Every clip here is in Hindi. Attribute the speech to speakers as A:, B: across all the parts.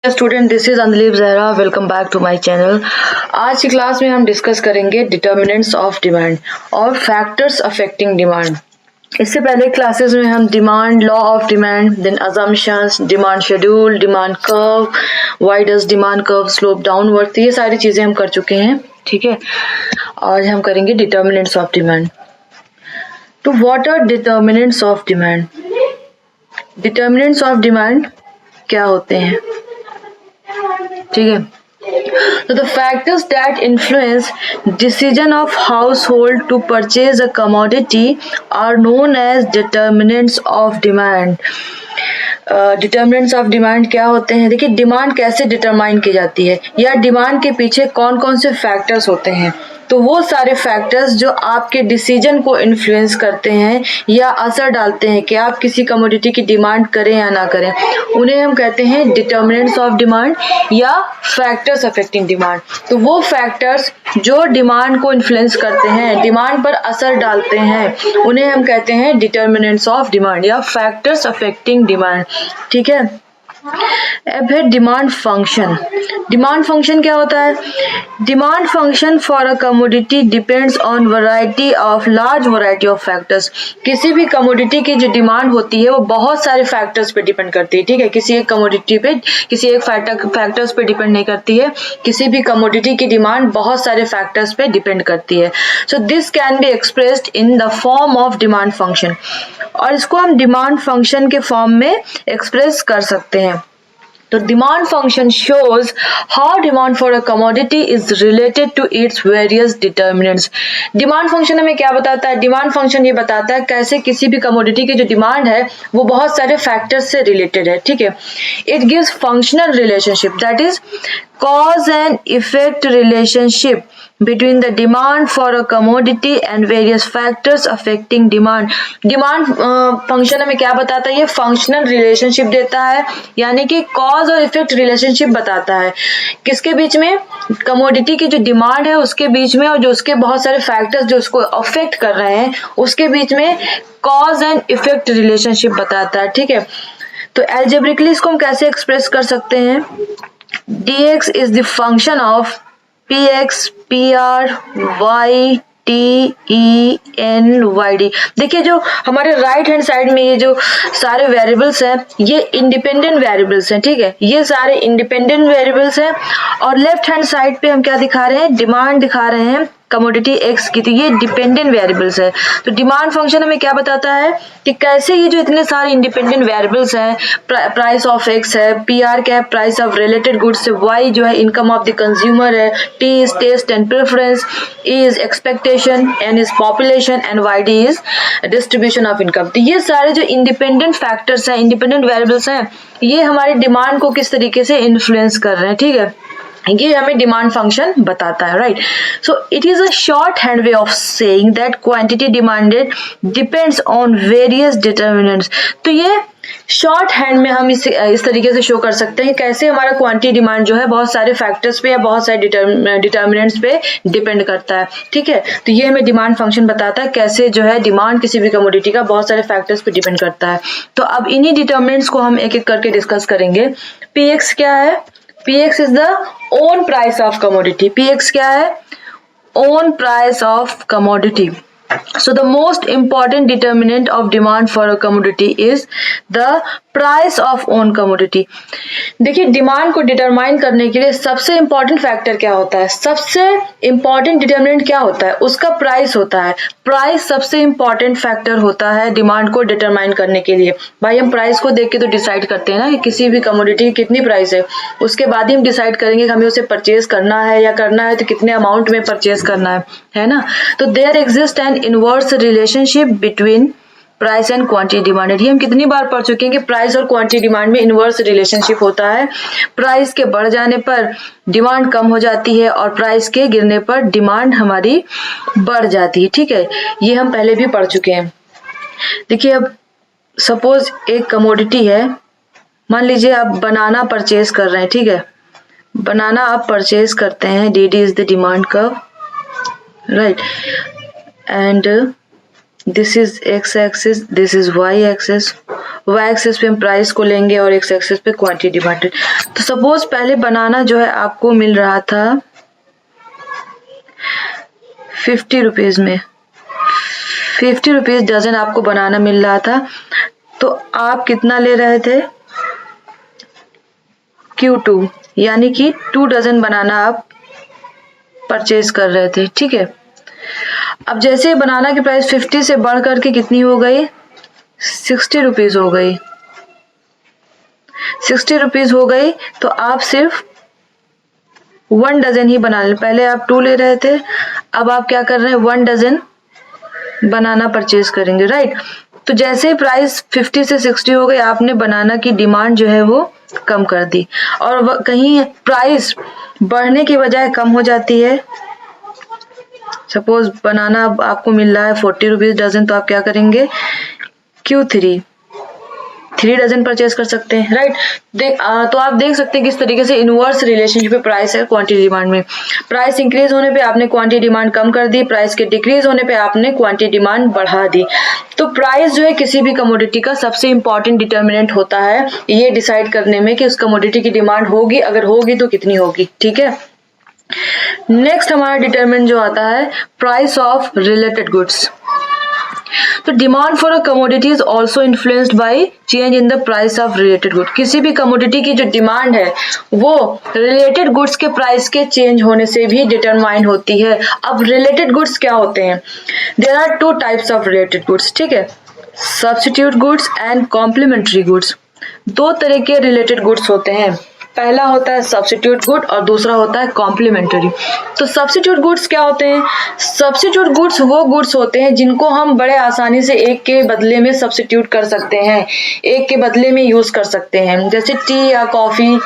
A: Student, this is Andleeb Zahra. Welcome back to my channel. आज की क्लास में हम डिस्कस करेंगे डिटर्मिनेंट्स ऑफ डिमांड और फैक्टर्स अफेक्टिंग डिमांड। इससे पहले क्लासेस में हम demand, law of demand, then assumptions, demand schedule, demand curve, why does demand curve slope downward, तो ये सारी चीजें हम कर चुके हैं। ठीक है, आज हम करेंगे डिटर्मिनेंट्स ऑफ डिमांड। तो what are determinants of demand? Determinants of demand क्या होते हैं? ठीक है, so the factors that influence decision of household to purchase a commodity are known as determinants of demand. Determinants of demand क्या होते हैं? देखिए, डिमांड कैसे डिटरमाइन की जाती है या डिमांड के पीछे कौन कौन से फैक्टर्स होते हैं। तो वो सारे फैक्टर्स जो आपके डिसीजन को इन्फ्लुएंस करते हैं या असर डालते हैं कि आप किसी कमोडिटी की डिमांड करें या ना करें, उन्हें हम कहते हैं डिटर्मिनेंट्स ऑफ डिमांड या फैक्टर्स अफेक्टिंग डिमांड। तो वो फैक्टर्स जो डिमांड को इन्फ्लुएंस करते हैं, डिमांड पर असर डालते हैं, उन्हें हम कहते हैं डिटर्मिनेंट्स ऑफ डिमांड या फैक्टर्स अफेक्टिंग डिमांड। ठीक है, अब है डिमांड फंक्शन। डिमांड फंक्शन क्या होता है? Demand function for a commodity depends on large variety of factors. किसी भी कमोडिटी की जो डिमांड होती है वो बहुत सारे फैक्टर्स पे डिपेंड करती है। ठीक है, किसी एक कमोडिटी पे, किसी एक फैक्टर्स पे डिपेंड नहीं करती है। किसी भी कमोडिटी की डिमांड बहुत सारे फैक्टर्स पे डिपेंड करती है। So this can be expressed in the form of demand function, और इसको हम डिमांड फंक्शन के फॉर्म में एक्सप्रेस कर सकते हैं। तो demand function shows how demand for a commodity is related to its various determinants. Demand function हमें क्या बताता है? डिमांड फंक्शन ये बताता है कैसे किसी भी कमोडिटी की जो डिमांड है वो बहुत सारे फैक्टर्स से रिलेटेड है। ठीक है, it gives functional relationship, that is cause and effect relationship between the demand for a commodity and various factors affecting demand. Demand function हमें क्या बताता है? ये फंक्शनल रिलेशनशिप देता है, यानी कि कॉज और इफेक्ट रिलेशनशिप बताता है किसके बीच में? कमोडिटी की जो डिमांड है उसके बीच में, और जो उसके बहुत सारे फैक्टर्स जो उसको अफेक्ट कर रहे हैं उसके बीच में कॉज एंड इफेक्ट रिलेशनशिप बताता है। ठीक है, तो एल्जेब्रिकली इसको हम कैसे एक्सप्रेस कर सकते हैं? dx is the function of px pr y t e n y d। देखिए, जो हमारे राइट हैंड साइड में ये जो सारे वेरिएबल्स हैं ये इंडिपेंडेंट वेरिएबल्स हैं। ठीक है, ये सारे इंडिपेंडेंट वेरिएबल्स हैं, और लेफ्ट हैंड साइड पे हम क्या दिखा रहे हैं? डिमांड दिखा रहे हैं कमोडिटी एक्स की। तो ये डिपेंडेंट वेरिएबल्स है। तो डिमांड फंक्शन हमें क्या बताता है कि कैसे ये जो इतने सारे इंडिपेंडेंट वेरिएबल्स हैं, प्राइस ऑफ एक्स है, पीआर क्या है, प्राइस ऑफ रिलेटेड गुड्स है, वाई जो है इनकम ऑफ द कंज्यूमर है, T is taste and preference, E is expectation, N is population and Y D is distribution of income. तो ये सारे जो इंडिपेंडेंट फैक्टर्स हैं, इंडिपेंडेंट वेरिएबल्स हैं, ये हमारी डिमांड को किस तरीके से इन्फ्लुएंस कर रहे हैं। ठीक है, ये हमें डिमांड फंक्शन बताता है, right. So it is a short hand way of saying that quantity demanded depends on various determinants. तो ये शॉर्ट हैंड में हम इस तरीके से शो कर सकते हैं कैसे हमारा क्वांटिटी डिमांड जो है बहुत सारे फैक्टर्स पे या बहुत सारे डिटर्मिनेंट्स पे डिपेंड करता है। ठीक है, तो ये हमें डिमांड फंक्शन बताता है कैसे जो है डिमांड किसी भी कमोडिटी का बहुत सारे फैक्टर्स पे डिपेंड करता है। तो अब इन्हीं डिटर्मिनेंट्स को हम एक एक करके डिस्कस करेंगे। पीएक्स क्या है? Px is the own price of commodity. Px क्या है? Own price of commodity. So the most important determinant of demand for a commodity is the price of own commodity. देखिए, डिमांड को डिटरमाइन करने के लिए सबसे इंपॉर्टेंट फैक्टर क्या होता है? सबसे इंपॉर्टेंट डिटरमिनेंट क्या होता है? उसका प्राइस होता है। प्राइस सबसे इंपॉर्टेंट फैक्टर होता है डिमांड को डिटरमाइन करने के लिए। भाई, हम प्राइस को देख के तो डिसाइड करते हैं ना कि किसी भी कमोडिटी की कितनी प्राइस है, उसके बाद ही हम डिसाइड करेंगे कि हमें उसे परचेज करना है, या करना है तो कितने अमाउंट में परचेज करना है ना। तो there exist an inverse relationship between price and quantity demanded. ये हम कितनी बार पढ़ चुके हैं कि प्राइस और क्वांटिटी डिमांड में इनवर्स रिलेशनशिप होता है। प्राइस के बढ़ जाने पर डिमांड कम हो जाती है और प्राइस के गिरने पर डिमांड हमारी बढ़ जाती है। ठीक है, ये हम पहले भी पढ़ चुके हैं। देखिए, अब सपोज एक कमोडिटी है, मान लीजिए आप बनाना परचेज कर रहे हैं। ठीक है, बनाना आप परचेज करते हैं, D D is the demand curve, right, and this is X axis, this is Y axis. Y axis पे हम प्राइस को लेंगे और एक्स एक्सिस पे क्वांटिटी डिमांडेड। तो सपोज पहले बनाना जो है आपको मिल रहा था 50 रुपीज में, 50 रुपीज डजन आपको बनाना मिल रहा था। तो आप कितना ले रहे थे, Q2, यानी कि 2 डजन बनाना आप परचेज कर रहे थे, ठीक है। अब जैसे बनाना की प्राइस 50 से बढ़ करके कितनी हो गई, 60 रुपीज हो गई, 60 रुपीज हो गई। तो आप सिर्फ 1 डजन ही बना लें। पहले आप 2 ले रहे थे, अब आप क्या कर रहे हैं, 1 डजन बनाना परचेज करेंगे, राइट। तो जैसे ही प्राइस 50 से 60 हो गई, आपने बनाना की डिमांड जो है वो कम कर दी, और कहीं प्राइस बढ़ने की बजाय कम हो जाती है। सपोज बनाना आपको मिल रहा है 40 रुपीज डजन, तो आप क्या करेंगे, Q3 3 डजन परचेज कर सकते हैं, राइट। तो आप देख सकते हैं किस तरीके से इनवर्स रिलेशनशिप है प्राइस है क्वांटिटी डिमांड में। प्राइस इंक्रीज होने पे आपने क्वांटिटी डिमांड कम कर दी, प्राइस के डिक्रीज होने पे आपने क्वांटिटी डिमांड बढ़ा दी। तो प्राइस जो है किसी भी कमोडिटी का सबसे इंपॉर्टेंट डिटर्मिनेंट होता है, ये डिसाइड करने में कि उस कमोडिटी की डिमांड होगी, अगर होगी तो कितनी होगी, ठीक है। नेक्स्ट हमारा डिटरमिनेंट जो आता है, प्राइस ऑफ रिलेटेड गुड्स। तो demand for a commodity is also influenced by change in the price of related good. किसी भी कमोडिटी की जो डिमांड है वो रिलेटेड गुड्स के प्राइस के चेंज होने से भी डिटरमाइन होती है। अब रिलेटेड गुड्स क्या होते हैं, there are 2 types of related goods, ठीक है, substitute goods and complementary goods. 2 तरह के रिलेटेड गुड्स होते हैं, पहला होता है सब्स्टिट्यूट गुड और दूसरा होता है कॉम्प्लीमेंटरी। तो सब्स्टिट्यूट गुड्स क्या होते हैं, सब्स्टिट्यूट गुड्स वो गुड्स होते हैं जिनको हम बड़े आसानी से एक के बदले में सब्स्टिट्यूट कर सकते हैं, एक के बदले में यूज कर सकते हैं, जैसे टी या कॉफी,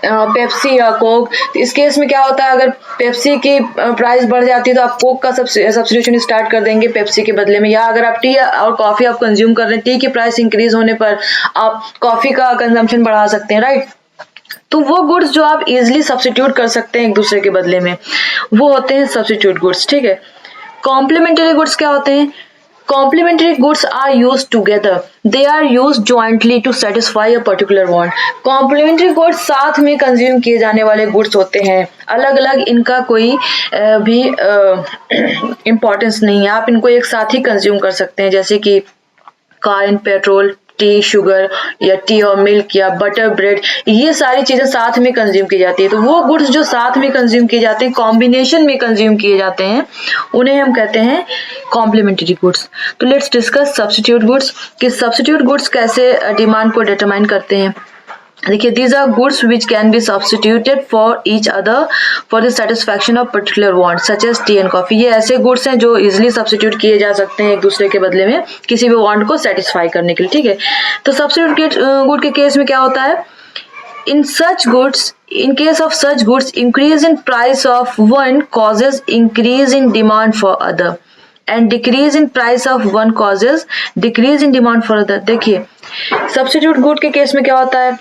A: पेप्सी या कोक। इस केस में क्या होता है, अगर पेप्सी की प्राइस बढ़ जाती है तो आप कोक का सब्स्टिट्यूशन स्टार्ट कर देंगे पेप्सी के बदले में, या अगर आप टी और कॉफी आप कंज्यूम कर रहे हैं, टी की प्राइस इंक्रीज होने पर आप कॉफी का कंजम्पशन बढ़ा सकते हैं, राइट। तो वो गुड्स जो आप इजिली सब्स्टिट्यूट कर सकते हैं एक दूसरे के बदले में, वो होते हैं सब्स्टिट्यूट गुड्स, ठीक है। कॉम्प्लीमेंटरी गुड्स क्या होते हैं, complementary goods are used together, they are used jointly to satisfy a particular want. Complementary goods साथ में कंज्यूम किए जाने वाले गुड्स होते हैं, अलग अलग इनका कोई भी इम्पोर्टेंस नहीं है, आप इनको एक साथ ही कंज्यूम कर सकते हैं, जैसे कि car and petrol, T sugar, या टी और मिल्क, या बटर ब्रेड, ये सारी चीजें साथ में कंज्यूम की जाती है। तो वो गुड्स जो साथ में कंज्यूम किए जाते हैं, कॉम्बिनेशन में कंज्यूम किए जाते हैं, उन्हें हम कहते हैं कॉम्प्लीमेंट्री गुड्स। तो लेट्स डिस्कस सब्स्टिट्यूट गुड्स, कि सब्स्टिट्यूट गुड्स कैसे डिमांड को डिटरमाइन करते हैं। देखिए, these are goods which can be substituted for each other for the satisfaction of particular want, such as tea and coffee। ये ऐसे गुड्स हैं जो इजिली सब्स्टिट्यूट किए जा सकते हैं एक दूसरे के बदले में किसी भी वांट को सेटिस्फाई करने के लिए, ठीक है। तो सब्स्टिट्यूट गुड के केस में क्या होता है, in case of such goods, increase in price of one causes increase in demand for other, and decrease in price of one causes decrease in demand for other। देखिए, सब्स्टिट्यूट गुड के केस में क्या होता है,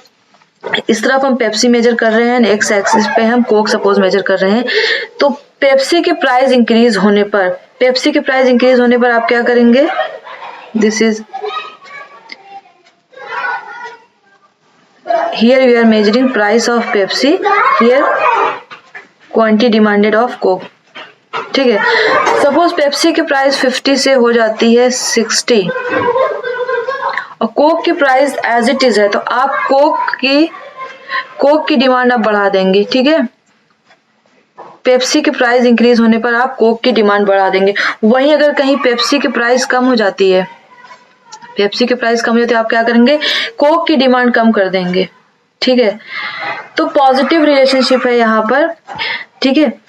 A: इस तरफ हम पेप्सी मेजर कर रहे हैं, एक्स एक्सिस पे हम कोक सपोज मेजर कर रहे हैं। तो पेप्सी के प्राइस इंक्रीज होने पर आप क्या करेंगे, this is here we are measuring price of Pepsi, here quantity demanded of Coke, ठीक है। सपोज पेप्सी की प्राइस 50 से हो जाती है 60 और कोक की प्राइस एज इट इज है, तो आप कोक की डिमांड आप बढ़ा देंगे, ठीक है। पेप्सी की प्राइस इंक्रीज होने पर आप कोक की डिमांड बढ़ा देंगे। वहीं अगर कहीं पेप्सी की प्राइस कम हो जाती है, आप क्या करेंगे, कोक की डिमांड कम कर देंगे, ठीक है। तो पॉजिटिव रिलेशनशिप है यहाँ पर, ठीक है।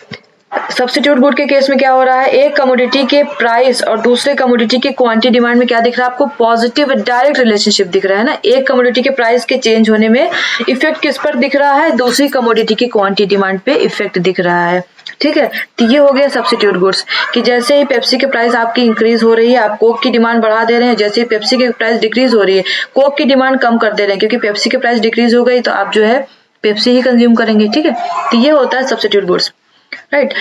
A: सब्स्टिट्यूट गुड के केस में क्या हो रहा है, एक कमोडिटी के प्राइस और दूसरे कमोडिटी के क्वांटिटी डिमांड में क्या दिख रहा है आपको, पॉजिटिव डायरेक्ट रिलेशनशिप दिख रहा है ना। एक कमोडिटी के प्राइस के चेंज होने में इफेक्ट किस पर दिख रहा है, दूसरी कमोडिटी की क्वांटिटी डिमांड पे इफेक्ट दिख रहा है, ठीक है। तो ये हो गया सब्स्टिट्यूट गुड्स, कि जैसे ही पेप्सी की प्राइस आपकी इंक्रीज हो रही है, आप कोक की डिमांड बढ़ा दे रहे हैं, जैसे ही पेप्सी की प्राइस डिक्रीज हो रही है, कोक की डिमांड कम कर दे रहे हैं, क्योंकि पेप्सी की प्राइस डिक्रीज हो गई तो आप जो है पेप्सी ही कंज्यूम करेंगे, ठीक है। तो ये होता है सब्स्टिट्यूट गुड्स, राइट।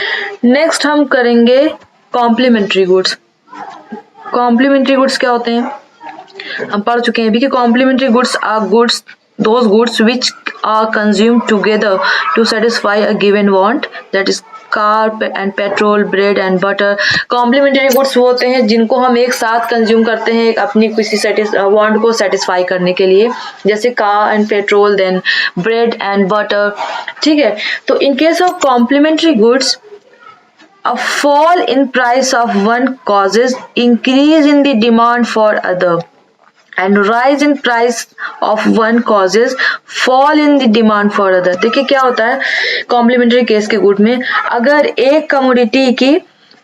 A: नेक्स्ट हम करेंगे कॉम्प्लीमेंट्री गुड्स। कॉम्प्लीमेंट्री गुड्स क्या होते हैं, हम पढ़ चुके हैं अभी कि complementary goods are goods those goods which are consumed together to satisfy a given want, that is car and petrol, bread and butter. Complementary goods वो होते हैं जिनको हम एक साथ कंज्यूम करते हैं अपनी किसी वांट को सेटिस्फाई करने के लिए, जैसे car and petrol, then bread and butter, ठीक है। तो in case of complementary goods, a fall in price of one causes increase in the demand for other, and rise in price of one causes fall in the demand for other. देखिए क्या होता है कॉम्प्लीमेंट्री केस के गुड में, अगर एक कमोडिटी की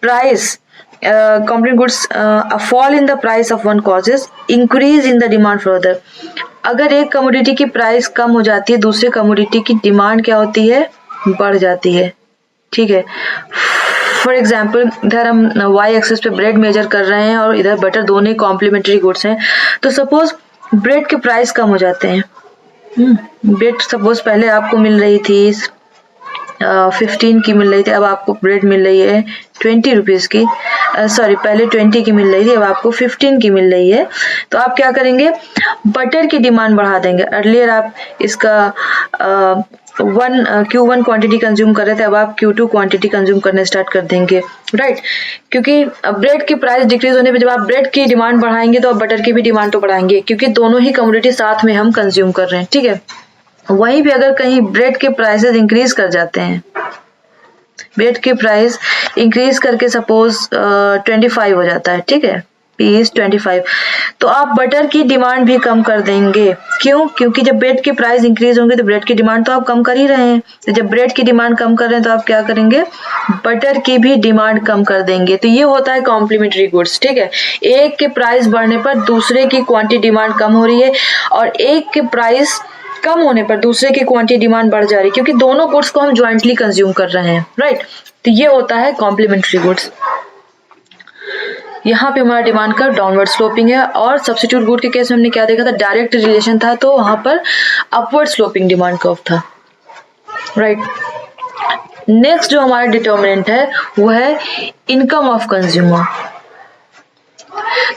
A: price complementary goods fall in the price of one causes increase in the demand for other, अगर एक कमोडिटी की प्राइस कम हो जाती है दूसरे कमोडिटी की डिमांड क्या होती है, बढ़ जाती है, ठीक है। फॉर एग्जाम्पल इधर हम वाई एक्सिस पे ब्रेड मेजर कर रहे हैं और इधर बटर, दोनों कॉम्प्लीमेंट्री गुड्स हैं। तो सपोज ब्रेड के प्राइस कम हो जाते हैं, ब्रेड सपोज पहले आपको मिल रही थी 15 की मिल रही थी, अब आपको ब्रेड मिल रही है 20 रुपीज़ की, सॉरी पहले 20 की मिल रही थी, अब आपको 15 की मिल रही है। तो आप क्या करेंगे, बटर की डिमांड बढ़ा देंगे। अर्लियर आप इसका Q1 क्वांटिटी कंज्यूम कर रहे थे, अब आप Q2 क्वांटिटी कंज्यूम करने स्टार्ट कर देंगे, राइट। क्योंकि ब्रेड की प्राइस डिक्रीज होने पे जब आप ब्रेड की डिमांड बढ़ाएंगे तो आप बटर की भी डिमांड तो बढ़ाएंगे, क्योंकि दोनों ही कमोडिटी साथ में हम कंज्यूम कर रहे हैं, ठीक है। वहीं भी अगर कहीं ब्रेड के प्राइसेस इंक्रीज कर जाते हैं, ब्रेड के प्राइस इंक्रीज करके सपोज 25 हो जाता है, ठीक है, पीस 25, तो आप बटर की डिमांड भी कम कर देंगे। क्यों? क्योंकि जब ब्रेड के प्राइस इंक्रीज होंगे तो ब्रेड की डिमांड तो आप कम कर ही रहे हैं, तो जब ब्रेड की डिमांड कम कर रहे हैं तो आप क्या करेंगे, बटर की भी डिमांड कम कर देंगे। तो ये होता है कॉम्प्लीमेंट्री गुड्स, ठीक है। एक के प्राइस बढ़ने पर दूसरे की क्वांटिटी डिमांड कम हो रही है, और एक के प्राइस कम होने पर दूसरे की क्वांटिटी डिमांड बढ़ जा रही है, क्योंकि दोनों गुड्स को हम ज्वाइंटली कंज्यूम कर रहे हैं, राइट। तो ये होता है कॉम्प्लीमेंट्री गुड्स। यहाँ पे हमारा डिमांड कर्व डाउनवर्ड स्लोपिंग है, और सब्स्टिट्यूट गुड के केस में हमने क्या देखा था, डायरेक्ट रिलेशन था, तो वहां पर अपवर्ड स्लोपिंग डिमांड कर्व था, राइट। नेक्स्ट जो हमारा डिटर्मिनेंट है वो है इनकम ऑफ कंज्यूमर।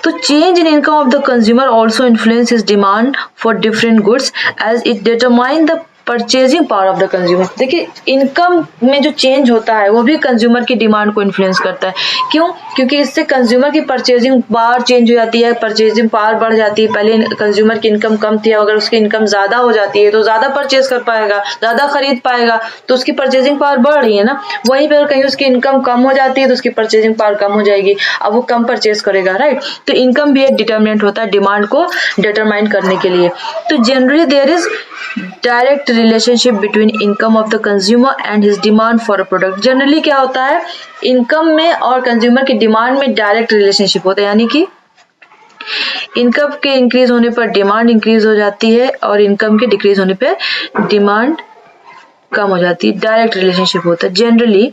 A: तो change in income of the consumer also influence his demand for different goods as it determine the purchasing power of the consumer. देखिए इनकम में जो चेंज होता है वो भी कंज्यूमर की डिमांड को इन्फ्लुएंस करता है। क्यों? क्योंकि इससे कंज्यूमर की परचेजिंग पावर चेंज हो जाती है, परचेजिंग पावर बढ़ जाती है। पहले कंज्यूमर की इनकम कम थी, अगर उसकी इनकम ज्यादा हो जाती है तो ज्यादा परचेज कर पाएगा, ज्यादा खरीद पाएगा, तो उसकी परचेजिंग पावर बढ़ रही है ना। वहीं पर कहीं उसकी इनकम कम हो जाती है तो उसकी परचेजिंग पावर कम हो जाएगी, अब वो कम परचेज करेगा, राइट। तो इनकम भी एक डिटर्मिनेंट होता है डिमांड को डिटरमाइन करने के लिए। तो generally there is direct relationship between income of the consumer and his demand for a product. Generally क्या होता है, इनकम में और कंज्यूमर की डिमांड में डायरेक्ट रिलेशनशिप होता है, यानी कि इनकम के इंक्रीज होने पर डिमांड इंक्रीज हो जाती है और इनकम के डिक्रीज होने पर डिमांड कम हो जाती है, डायरेक्ट रिलेशनशिप होता है generally.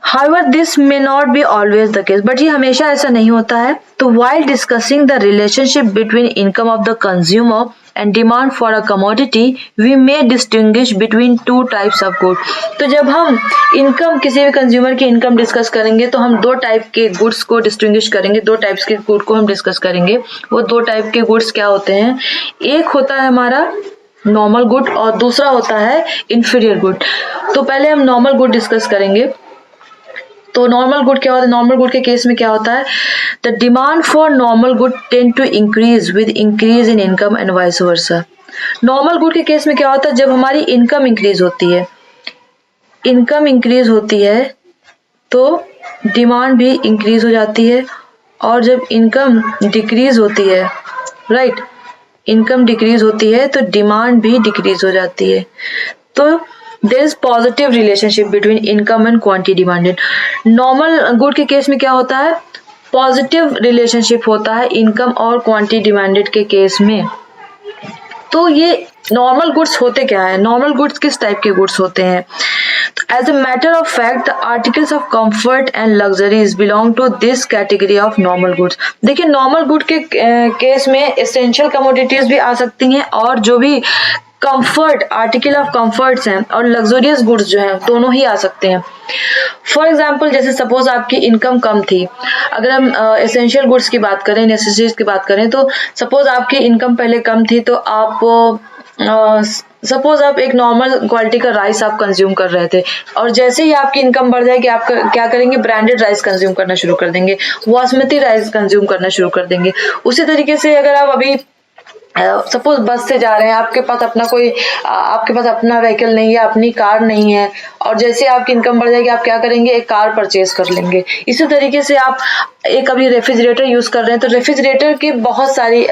A: However, this may not be always the case, but ये हमेशा ऐसा नहीं होता है। तो while discussing the relationship between income of the consumer and demand for a commodity, we may distinguish between two types of goods. तो जब हम इनकम, किसी भी कंज्यूमर की इनकम डिस्कस करेंगे तो हम दो टाइप के गुड्स को डिस्टिंग्विश करेंगे, दो टाइप्स के गुड को हम डिस्कस करेंगे। वो दो टाइप के गुड्स क्या होते हैं, एक होता है हमारा नॉर्मल गुड और दूसरा होता है इंफीरियर गुड। तो पहले हम नॉर्मल गुड डिस्कस करेंगे। तो नॉर्मल गुड क्या होता है, नॉर्मल गुड के केस में क्या होता है, the demand for normal good tend to increase with increase in income and vice versa. Normal good के केस में क्या होता है, जब हमारी इनकम इंक्रीज होती है, इनकम इंक्रीज होती है तो डिमांड भी इंक्रीज हो जाती है, और जब इनकम डिक्रीज होती है, राइट, इनकम डिक्रीज होती है तो डिमांड भी डिक्रीज हो जाती है। तो there is positive relationship between income and quantity demanded। Normal good के केस में क्या होता है, पॉजिटिव रिलेशनशिप होता है इनकम और क्वांटिटी डिमांडेड के केस में। तो ये नॉर्मल गुड्स होते क्या है, नॉर्मल गुड्स किस टाइप के गुड्स होते हैं, as a matter of fact the articles of comfort and luxuries belong to this category of normal goods. देखिए नॉर्मल गुड के केस में एसेंशियल कमोडिटीज भी आ सकती हैं, और जो भी कंफर्ट, आर्टिकल ऑफ कंफर्ट्स हैं और लग्जरियस गुड्स जो हैं दोनों ही आ सकते हैं। फॉर एग्जाम्पल जैसे सपोज आपकी इनकम कम थी, अगर हम एसेंशियल गुड्स की बात करें, नेसेसिटीज की बात करें, तो सपोज आपकी इनकम पहले कम थी तो आप सपोज आप एक नॉर्मल क्वालिटी का राइस आप कंज्यूम कर रहे थे और जैसे ही आपकी इनकम बढ़ जाएगी आप क्या करेंगे, ब्रांडेड राइस कंज्यूम करना शुरू कर देंगे, बासमती राइस कंज्यूम करना शुरू कर देंगे। उसी तरीके से अगर आप अभी सपोज बस से जा रहे हैं, आपके पास अपना व्हीकल नहीं है, अपनी कार नहीं है, और जैसे आपकी इनकम बढ़ जाएगी आप क्या करेंगे, एक कार परचेज कर लेंगे। इसी तरीके से आप एक अभी रेफ्रिजरेटर यूज कर रहे हैं तो रेफ्रिजरेटर की बहुत सारी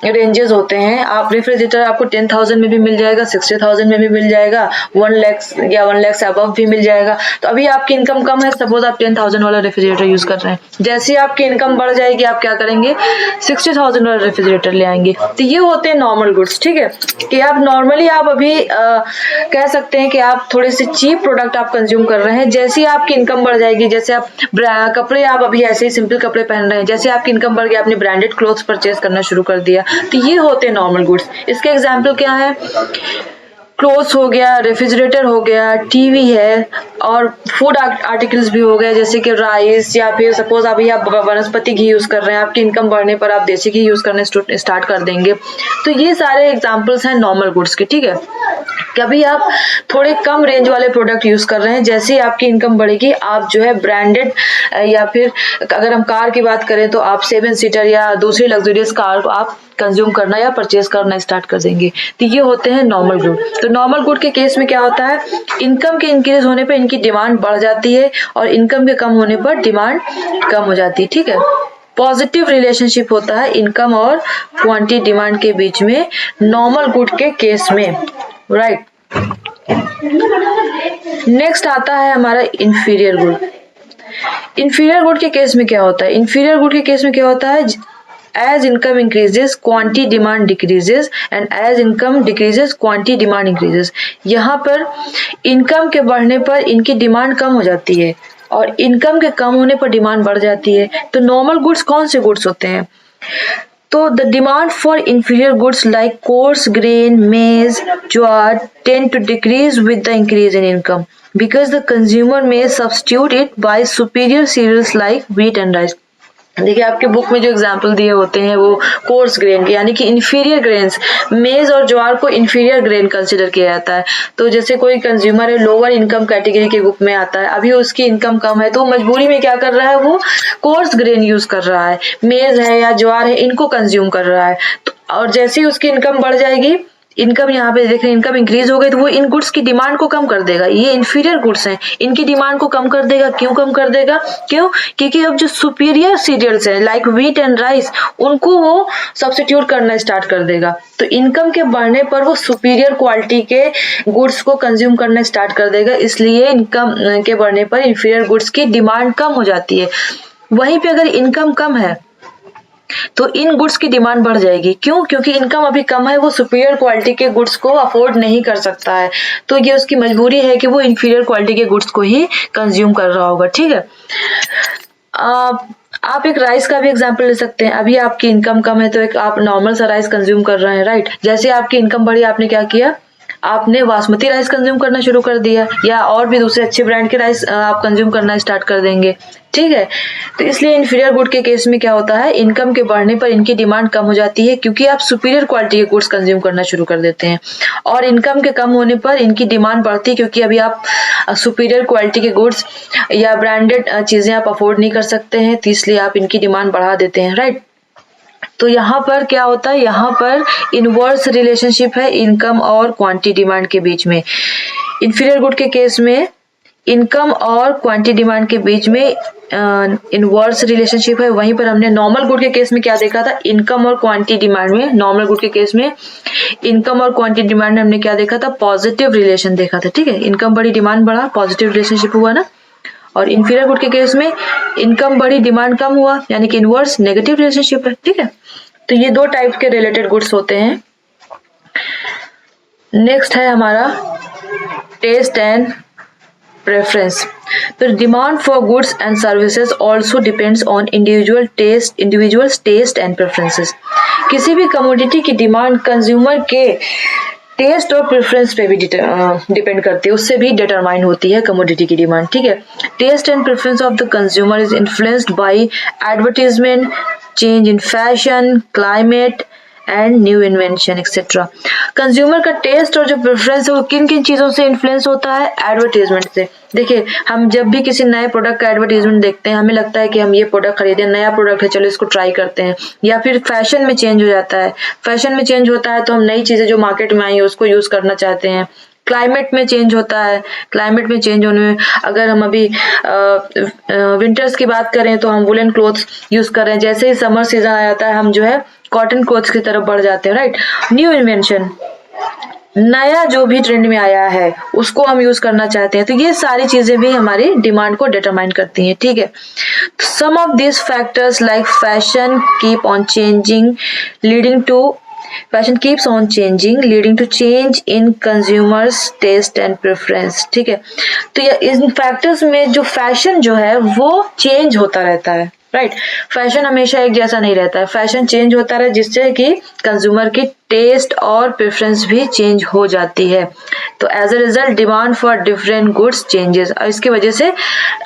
A: रेंजेस होते हैं। आप रेफ्रिजरेटर आपको 10,000 में भी मिल जाएगा, 60,000 में भी मिल जाएगा, 1 लाख या 1 लाख से अबव भी मिल जाएगा। तो अभी आपकी इनकम कम है, सपोज आप 10,000 वाला रेफ्रिजरेटर यूज कर रहे हैं, जैसे आपकी इनकम बढ़ जाएगी आप क्या करेंगे, 60,000 वाला रेफ्रिजरेटर ले आएंगे। तो ये होते हैं नॉर्मल गुड्स, ठीक है, कि आप नॉर्मली आप अभी कह सकते हैं कि आप थोड़े से चीप प्रोडक्ट आप कंज्यूम कर रहे हैं। जैसे ही आपकी इनकम बढ़ जाएगी, जैसे आप कपड़े आप अभी ऐसे ही सिंपल कपड़े पहन रहे हैं, जैसे आपकी इनकम बढ़ गई आपने ब्रांडेड क्लोथ्स परचेज करना शुरू कर दिया। तो ये होते हैं नॉर्मल गुड्स। इसके एग्जाम्पल क्या है, क्लोथ्स हो गया, रेफ्रिजरेटर हो गया, टीवी है, और फूड आर्टिकल्स भी हो गए जैसे कि राइस, या फिर सपोज अभी आप वनस्पति घी यूज कर रहे हैं, आपकी इनकम बढ़ने पर आप देसी घी यूज करने स्टार्ट कर देंगे। तो ये सारे एग्जांपल्स हैं नॉर्मल गुड्स के, ठीक है। कभी आप थोड़े कम रेंज वाले प्रोडक्ट यूज कर रहे हैं, जैसे ही आपकी इनकम बढ़ेगी आप जो है ब्रांडेड, या फिर अगर हम कार की बात करें तो आप 7 सीटर या दूसरी लग्जरियस कार को आप कंज्यूम करना या परचेज करना स्टार्ट कर देंगे। तो ये होते हैं नॉर्मल गुड। तो नॉर्मल गुड के केस में क्या होता है, इनकम के इंक्रीज होने पर इनकी डिमांड बढ़ जाती है और इनकम के कम होने पर डिमांड कम हो जाती है, ठीक है। पॉजिटिव रिलेशनशिप होता है इनकम और क्वांटिटी डिमांड के बीच में नॉर्मल गुड के केस में, राइट। नेक्स्ट आता है हमारा इंफीरियर गुड। इंफीरियर गुड के केस में क्या होता है, इंफीरियर गुड के केस में क्या होता है, as income increases quantity demand decreases and as income decreases quantity demand increases। यहाँ पर इनकम के बढ़ने पर इनकी डिमांड कम हो जाती है और इनकम के कम होने पर डिमांड बढ़ जाती है। तो नॉर्मल गुड्स कौन से गुड्स होते हैं, तो the demand for inferior goods like coarse grain, maize, jowar tend to decrease with the increase in income because the consumer may substitute it by superior cereals like wheat and rice। देखिए आपके बुक में जो एग्जाम्पल दिए होते हैं वो कोर्स ग्रेन के, यानी कि इंफीरियर ग्रेन्स, मेज और ज्वार को इंफीरियर ग्रेन कंसिडर किया जाता है। तो जैसे कोई कंज्यूमर है, लोअर इनकम कैटेगरी के ग्रुप में आता है, अभी उसकी इनकम कम है तो मजबूरी में क्या कर रहा है, वो कोर्स ग्रेन यूज कर रहा है, मेज है या ज्वार है इनको कंज्यूम कर रहा है। तो और जैसे ही उसकी इनकम बढ़ जाएगी, इनकम यहाँ पे देख रहे हैं इनकम इंक्रीज हो गई, तो वो इन गुड्स की डिमांड को कम कर देगा। ये इंफीरियर गुड्स हैं, इनकी डिमांड को कम कर देगा। क्यों कम कर देगा, क्यों, क्योंकि अब जो सुपीरियर सीरियल्स हैं लाइक व्हीट एंड राइस उनको वो सब्स्टिट्यूट करना स्टार्ट कर देगा। तो इनकम के बढ़ने पर वो सुपीरियर क्वालिटी के गुड्स को कंज्यूम करना स्टार्ट कर देगा, इसलिए इनकम के बढ़ने पर इंफीरियर गुड्स की डिमांड कम हो जाती है। वहीं पे अगर इनकम कम है तो इन गुड्स की डिमांड बढ़ जाएगी। क्यों, क्योंकि इनकम अभी कम है, वो सुपीरियर क्वालिटी के गुड्स को अफोर्ड नहीं कर सकता है, तो ये उसकी मजबूरी है कि वो इंफीरियर क्वालिटी के गुड्स को ही कंज्यूम कर रहा होगा, ठीक है। आप एक राइस का भी एग्जांपल ले सकते हैं। अभी आपकी इनकम कम है तो एक आप नॉर्मल सा राइस कंज्यूम कर रहे हैं, राइट। जैसे आपकी इनकम बढ़ी आपने क्या किया, आपने बासमती राइस कंज्यूम करना शुरू कर दिया या और भी दूसरे अच्छे ब्रांड के राइस आप कंज्यूम करना स्टार्ट कर देंगे, ठीक है। तो इसलिए इंफीरियर गुड के केस में क्या होता है, इनकम के बढ़ने पर इनकी डिमांड कम हो जाती है क्योंकि आप सुपीरियर क्वालिटी के गुड्स कंज्यूम करना शुरू कर देते हैं, और इनकम के कम होने पर इनकी डिमांड बढ़ती है क्योंकि अभी आप सुपीरियर क्वालिटी के गुड्स या ब्रांडेड चीजें आप अफोर्ड नहीं कर सकते हैं, तो इसलिए आप इनकी डिमांड बढ़ा देते हैं, राइट। तो यहाँ पर क्या होता है, यहाँ पर इनवर्स रिलेशनशिप है इनकम और क्वांटिटी डिमांड के बीच में। इंफीरियर गुड के केस में इनकम और क्वांटिटी डिमांड के बीच में इनवर्स रिलेशनशिप है। वहीं पर हमने नॉर्मल गुड के केस में क्या देखा था, इनकम और क्वांटिटी डिमांड में, नॉर्मल गुड के केस में इनकम और क्वांटिटी डिमांड में हमने क्या देखा था, पॉजिटिव रिलेशन देखा था, ठीक है। इनकम बढ़ी डिमांड बढ़ा, पॉजिटिव रिलेशनशिप हुआ ना। और इंफीरियर गुड के केस में इनकम बढ़ी डिमांड कम हुआ, यानी कि इनवर्स नेगेटिव रिलेशनशिप है, ठीक है। तो ये दो टाइप के रिलेटेड गुड्स होते हैं। नेक्स्ट है हमारा taste and preference. The demand for goods and services also depends on individual's taste and preferences. किसी भी कमोडिटी की डिमांड कंज्यूमर के टेस्ट और प्रेफरेंस पे भी डिपेंड करती है, उससे भी डिटरमाइन होती है कमोडिटी की डिमांड. ठीक है. Taste and preference of the consumer is influenced by advertisement, change in fashion, climate and new invention etcetera. Consumer का टेस्ट और जो प्रेफरेंस है वो किन किन चीजों से इन्फ्लुएंस होता है? एडवर्टीजमेंट से. देखिए, हम जब भी किसी नए प्रोडक्ट का एडवर्टीजमेंट देखते हैं, हमें लगता है कि हम ये प्रोडक्ट खरीदें, नया प्रोडक्ट है, चलो इसको ट्राई करते हैं. या फिर फैशन में चेंज हो जाता है, फैशन में चेंज होता है तो हम नई चीजें जो मार्केट में आई है उसको यूज करना चाहते हैं. क्लाइमेट में चेंज होता है, क्लाइमेट में चेंज होने में अगर हम अभी विंटर्स की बात करें तो हम वुलन क्लोथ्स यूज कर रहे हैं, जैसे ही समर सीजन आ जाता है हम जो है कॉटन क्लोथ्स की तरफ बढ़ जाते हैं. राइट. न्यू इन्वेंशन, नया जो भी ट्रेंड में आया है उसको हम यूज करना चाहते हैं, तो ये सारी चीजें भी हमारी डिमांड को डिटरमाइन करती हैं. ठीक है. Some of this factors like fashion keeps on changing leading to change in consumers taste and preference. ठीक है. तो ये इन फैक्टर्स में जो फैशन जो है वो चेंज होता रहता है. राइट. फैशन हमेशा एक जैसा नहीं रहता है, फैशन चेंज होता रहे जिससे कि कंज्यूमर की टेस्ट और प्रेफरेंस भी चेंज हो जाती है. तो as a result demand for different goods changes, और इसकी वजह से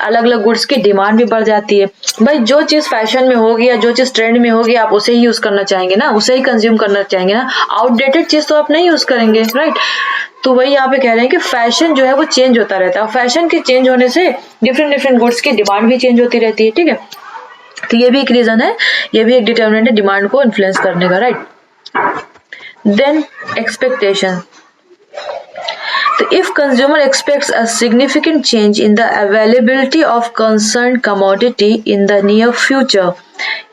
A: अलग अलग गुड्स की डिमांड भी बढ़ जाती है. भाई जो चीज फैशन में होगी या जो चीज ट्रेंड में होगी आप उसे ही यूज करना चाहेंगे ना, उसे ही कंज्यूम करना चाहेंगे ना. आउटडेटेड चीज तो आप नहीं यूज करेंगे. राइट. तो वही यहाँ पे कह रहे हैं कि फैशन जो है वो चेंज होता रहता है, और फैशन के चेंज होने से डिफरेंट गुड्स की डिमांड भी चेंज होती रहती है. ठीक है. तो ये भी एक रीजन है, ये भी एक डिटर्मिनेंट है डिमांड को इन्फ्लुएंस करने का. Right. Then expectation. So if consumer expects a significant change in the availability of concerned commodity in the near future,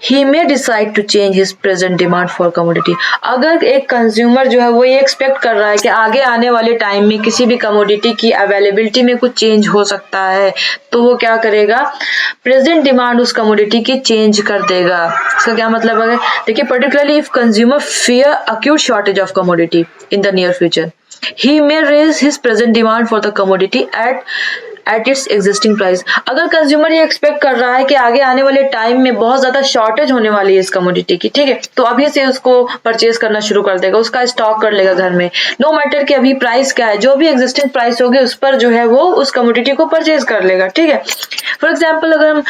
A: he may decide to change his present demand for commodity. अगर एक कंज्यूमर जो है वो ये एक्सपेक्ट कर रहा है कि आगे आने वाले टाइम में किसी भी कमोडिटी की अवेलेबिलिटी में कुछ चेंज हो सकता है, तो वो क्या करेगा? प्रेजेंट डिमांड उस कमोडिटी की चेंज कर देगा. इसका क्या मतलब है? देखिए, particularly if consumer fear acute shortage of commodity in the near future, he may raise his present demand for the commodity at its existing price. अगर कंज्यूमर ये एक्सपेक्ट कर रहा है कि आगे आने वाले टाइम में बहुत ज्यादा शॉर्टेज होने वाली है इस कमोडिटी की, ठीक है, तो अभी से उसको परचेज करना शुरू कर देगा, उसका स्टॉक कर लेगा घर में. नो मैटर कि अभी प्राइस क्या है, जो भी एग्जिस्टिंग प्राइस होगी उस पर जो है वो उस कमोडिटी को परचेज कर लेगा. ठीक है. फॉर एग्जाम्पल अगर हम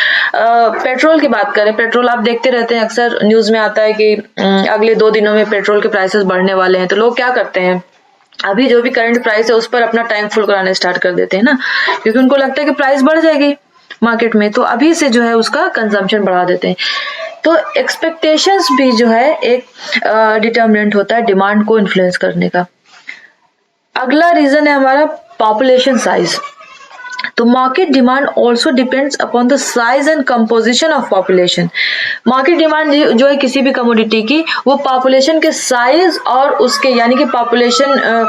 A: पेट्रोल की बात करें, पेट्रोल आप देखते रहते हैं, अक्सर न्यूज में आता है कि अगले 2 दिनों में पेट्रोल के प्राइसेस बढ़ने वाले हैं, तो लोग क्या करते हैं, अभी जो भी करंट प्राइस है उस पर अपना टाइम फुल कराना स्टार्ट कर देते हैं ना, क्योंकि उनको लगता है कि प्राइस बढ़ जाएगी मार्केट में, तो अभी से जो है उसका कंजम्पशन बढ़ा देते हैं. तो एक्सपेक्टेशंस भी जो है एक डिटर्मिनेंट होता है डिमांड को इन्फ्लुएंस करने का. अगला रीजन है हमारा पॉपुलेशन साइज. तो market demand also depends upon the size and composition of population. Market demand जो है किसी भी कमोडिटी की, वो पॉपुलेशन के साइज और उसके यानी कि पॉपुलेशन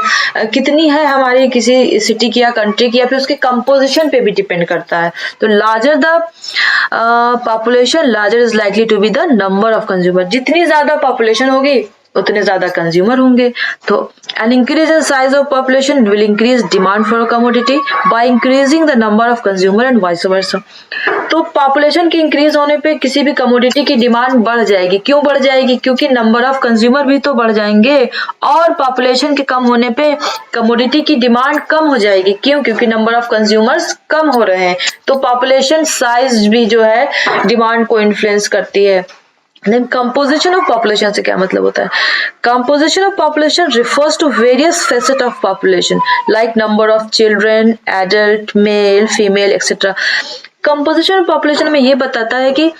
A: कितनी है हमारी किसी सिटी की या कंट्री की, या फिर उसके कंपोजिशन पे भी डिपेंड करता है. तो larger the population larger is likely to be the number of consumer. जितनी ज्यादा पॉपुलेशन होगी उतने ज्यादा कंज्यूमर होंगे. तो an increase in size of population will increase demand for a commodity by increasing the number of consumer and vice versa. तो पॉपुलेशन के इंक्रीज होने पे किसी भी कमोडिटी की डिमांड बढ़ जाएगी. क्यों बढ़ जाएगी? क्योंकि नंबर ऑफ कंज्यूमर भी तो बढ़ जाएंगे, और पॉपुलेशन के कम होने पे कमोडिटी की डिमांड कम हो जाएगी. क्यों? क्योंकि नंबर ऑफ कंज्यूमर्स कम हो रहे हैं. तो पॉपुलेशन साइज भी जो है डिमांड को इन्फ्लुएंस करती है. Then composition of population से क्या मतलब होता है? Composition of population refers to various facets of population like number of children, adult, male, female, etc. Composition of population में ये बताता है कि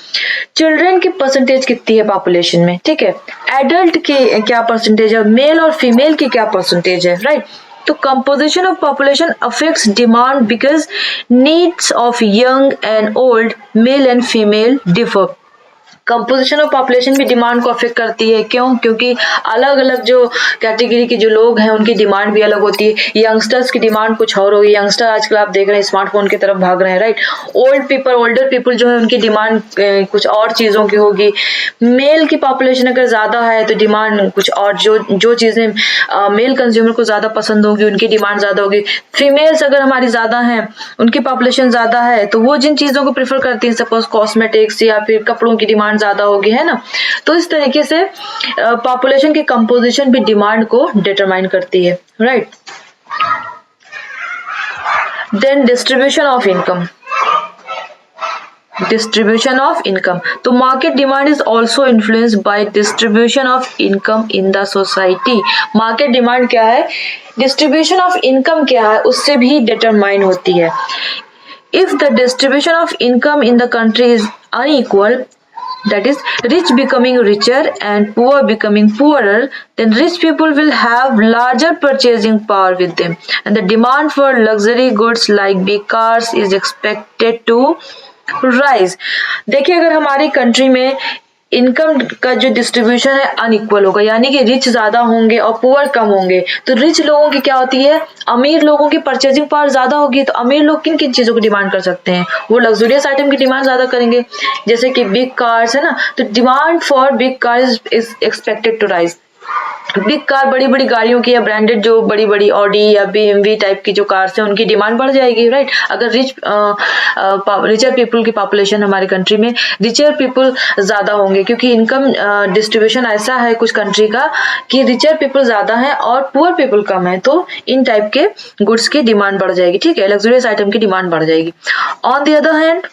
A: चिल्ड्रन की परसेंटेज कितनी है पॉपुलेशन में, ठीक है, एडल्ट की क्या परसेंटेज है, मेल और फीमेल की क्या परसेंटेज है. राइट. तो composition of population affects demand because needs of young and old, male and female differ. Composition of population भी डिमांड को अफेक्ट करती है। क्यों? क्योंकि अलग अलग जो कैटेगरी के जो लोग हैं उनकी डिमांड भी अलग होती है। यंगस्टर्स की डिमांड कुछ और होगी, यंगस्टर आजकल आप देख रहे हैं स्मार्टफोन की तरफ भाग रहे हैं, राइट। ओल्डर पीपल जो है उनकी डिमांड कुछ और चीज़ों की होगी। मेल की पॉपुलेशन अगर ज़्यादा है तो डिमांड कुछ और, जो चीज़ें मेल कंज्यूमर को ज़्यादा पसंद होगी उनकी डिमांड ज़्यादा होगी। फीमेल्स अगर हमारी ज़्यादा हैं, उनकी पॉपुलेशन ज़्यादा है, तो वो जिन चीज़ों को प्रेफर करती हैं, सपोज कॉस्मेटिक्स या फिर कपड़ों की डिमांड ज़्यादा होगी, है ना। तो इस तरीके से पॉपुलेशन की कंपोजिशन भी डिमांड को डिटरमाइन करती है, right. Then distribution of income. Distribution of income. तो market demand is also influenced by distribution of income in the society. Market demand क्या है, distribution of income क्या है, उससे भी determine होती है। If the distribution of income in the country is unequal, that is rich becoming richer and poor becoming poorer, then rich people will have larger purchasing power with them, and the demand for luxury goods like big cars is expected to rise. देखिए, अगर हमारी कंट्री में इनकम का जो डिस्ट्रीब्यूशन है अनइक्वल होगा, यानी कि रिच ज्यादा होंगे और पुअर कम होंगे, तो रिच लोगों की क्या होती है, अमीर लोगों की परचेजिंग पावर ज्यादा होगी। तो अमीर लोग किन किन चीजों की डिमांड कर सकते हैं, वो लग्जूरियस आइटम की डिमांड ज्यादा करेंगे, जैसे कि बिग कार्स, है ना। तो demand for big cars is expected to rise. Big car, बड़ी बड़ी गाड़ियों की या ब्रांडेड जो बड़ी बड़ी ऑडी या BMW टाइप की जो कार्स हैं उनकी डिमांड बढ़ जाएगी, राइट। अगर रिचर पीपल की पॉपुलेशन हमारे कंट्री में, रिचर पीपल ज्यादा होंगे, क्योंकि इनकम डिस्ट्रीब्यूशन ऐसा है कुछ कंट्री का कि रिचर पीपल ज्यादा है और पुअर पीपल कम है, तो इन टाइप के गुड्स की डिमांड बढ़ जाएगी, ठीक है, लग्जरियस आइटम की डिमांड बढ़ जाएगी। On the other hand,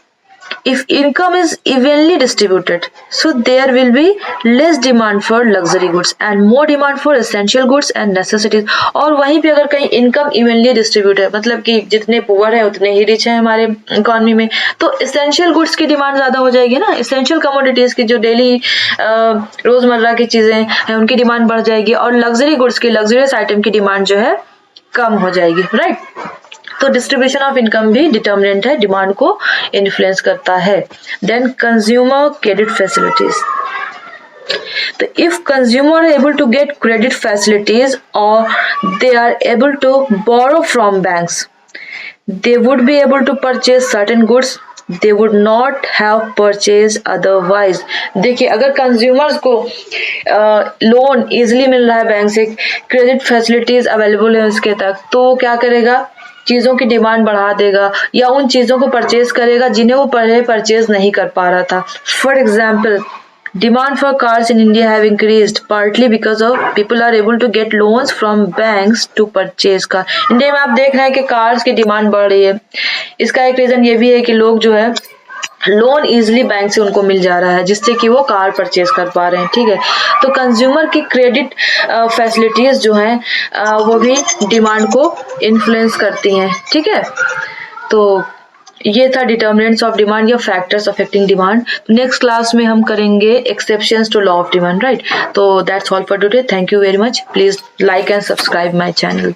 A: if income is evenly distributed, so there will be less demand for luxury goods and more demand for essential goods and necessities। और वहीं पे अगर कहीं इनकम इवनली डिस्ट्रीब्यूट है, मतलब कि जितने पुअर है उतने ही रिच है हमारे इकोनॉमी में, तो एसेंशियल गुड्स की डिमांड ज्यादा हो जाएगी ना। एसेंशियल कमोडिटीज की जो डेली रोजमर्रा की चीजें हैं उनकी डिमांड बढ़ जाएगी, और लग्जरी गुड्स की, लग्जरियस आइटम की डिमांड जो है कम हो जाएगी, राइट। तो डिस्ट्रीब्यूशन ऑफ इनकम भी डिटर्मिनेंट है, डिमांड को इन्फ्लुएंस करता है। Then consumer credit facilities. तो if consumer able to get credit facilities और they are able to borrow from banks, they would be able to purchase certain goods they would not have purchased otherwise। देखिए, अगर कंज्यूमर्स को लोन इजीली मिल रहा है बैंक से, क्रेडिट फैसिलिटीज अवेलेबल है उसके तक, तो क्या करेगा, चीजों की डिमांड बढ़ा देगा या उन चीजों को परचेज करेगा जिन्हें वो पहले परचेज नहीं कर पा रहा था। For example, demand for cars in India have increased partly because of people are able to get loans from banks to purchase car। India में आप देख रहे हैं कि कार्स की डिमांड बढ़ रही है। इसका एक रीजन ये भी है कि लोग जो है लोन इजिली बैंक से उनको मिल जा रहा है, जिससे कि वो कार परचेज कर पा रहे हैं, ठीक है। तो कंज्यूमर की क्रेडिट फैसिलिटीज जो हैं वो भी डिमांड को इन्फ्लुएंस करती हैं, ठीक है। तो ये था डिटर्मिनेंट्स ऑफ डिमांड या factors affecting demand. Next class में हम करेंगे exceptions to law of demand, right. तो that's all for today. Thank you very much. Please like and subscribe my channel.